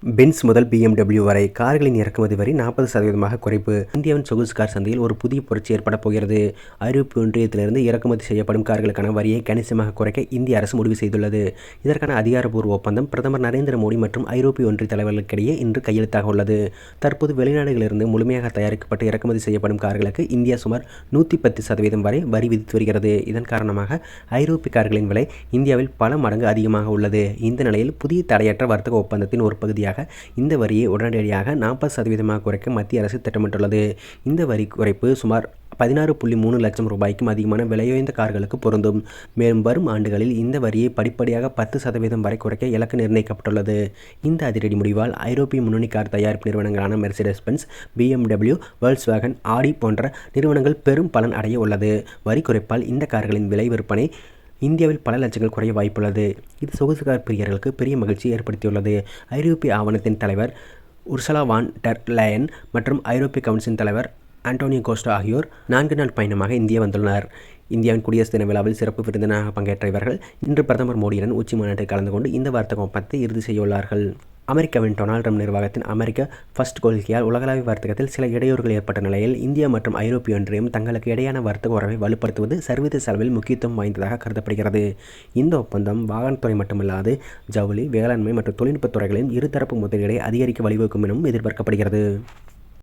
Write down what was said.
Benz முதல் BMW வரை கார்களின் இறக்குமதி வரி 40% குறைப்பு. இந்தியாவின் சொகுசு கார் சந்தையில் ஒரு புதிய புரட்சி ஏற்பட போகிறது. ஐரோப்பிய ஒன்றியத்திலிருந்து இறக்குமதி செய்யப்படும் கார்களுக்கான வரியை கணிசமாக குறைக்க இந்திய அரசு முடிவு செய்துள்ளது. இதற்கான அதிகாரப்பூர்வ ஒப்பந்தம் பிரதமர் நரேந்திர மோடி மற்றும் ஐரோப்பிய ஒன்றிய தலைவர்களுக்கிடையே இன்று கையெழுத்தாக உள்ளது. தற்போது வெளிநாடுகளிலிருந்து முழுமையாக தயாரிக்கப்பட்டு இறக்குமதி செய்யப்படும் கார்களுக்கு இந்தியா சுமார் 110% வரை வரி விதித்து வருகிறது. இதன் காரணமாக ஐரோப்பிய கார்களின் விலை இந்தியாவில் பல மடங்கு அதிகமாக உள்ளது. இந்த நிலையில் புதிய தடையற்ற வர்த்தக ஒப்பந்தத்தின் ஒரு பகுதியாக இந்த வரியை உடனடியாக 40% குறைக்க மத்திய அரசு திட்டமிட்டுள்ளது. இந்த வரி குறைப்பு சுமார் 16.3 லட்சம் ரூபாய்க்கும் அதிகமான விலையுயர்ந்த கார்களுக்கு பொருந்தும். மேலும் வரும் ஆண்டுகளில் இந்த வரியை படிப்படியாக 10% வரை குறைக்க இலக்கு நிர்ணயிக்கப்பட்டுள்ளது. இந்த அதிரடி முடிவால் ஐரோப்பிய முன்னணி கார் தயாரிப்பு நிறுவனங்களான மெர்சிடஸ் பென்ஸ், BMW, வோல்க்ஸ்வேகன், ஆடி போன்ற நிறுவனங்கள் பெரும் பலன் அடைய உள்ளது. வரி குறைப்பால் இந்த கார்களின் விலை விற்பனை இந்தியாவில் பல லட்சங்கள் குறைய வாய்ப்புள்ளது. இது சொகுசு கார் பிரியர்களுக்கு பெரிய மகிழ்ச்சியை ஏற்படுத்தியுள்ளது. ஐரோப்பிய ஆவணத்தின் தலைவர் உர்சலா வான் டெர் லயன் மற்றும் ஐரோப்பிய கவுன்சிலின் தலைவர் ஆண்டோனியோ கோஸ்டா ஆகியோர் 4 நாள் பயணமாக இந்தியா வந்துள்ளனர். இந்தியாவின் குடியரசு தின விழாவில் சிறப்பு விருந்தினராக பங்கேற்ற இவர்கள் இன்று பிரதமர் மோடியுடன் உச்சி மாநாட்டில் கலந்து கொண்டு இந்த வர்த்தக ஒப்பந்தத்தை இறுதி செய்துள்ளார்கள். அமெரிக்காவின் டொனால்ட் ட்ரம்ப் நிர்வாகத்தின் அமெரிக்கா ஃபர்ஸ்ட் கொள்கையால் உலகளாவிய வர்த்தகத்தில் சில இடையூறுகள் ஏற்பட்ட நிலையில் இந்தியா மற்றும் ஐரோப்பிய ஒன்றியம் தங்களுக்கு இடையான வர்த்தக உறவை வலுப்படுத்துவது சர்வதேச அளவில் முக்கியத்துவம் வாய்ந்ததாக கருதப்படுகிறது. இந்த ஒப்பந்தம் வாகனத்துறை மட்டுமல்லாது ஜவுளி, வேளாண்மை மற்றும் தொழில்நுட்பத் துறைகளின் இருதரப்பு முதலீடை அதிகரிக்க வழிவகுக்கும் எனவும் எதிர்பார்க்கப்படுகிறது.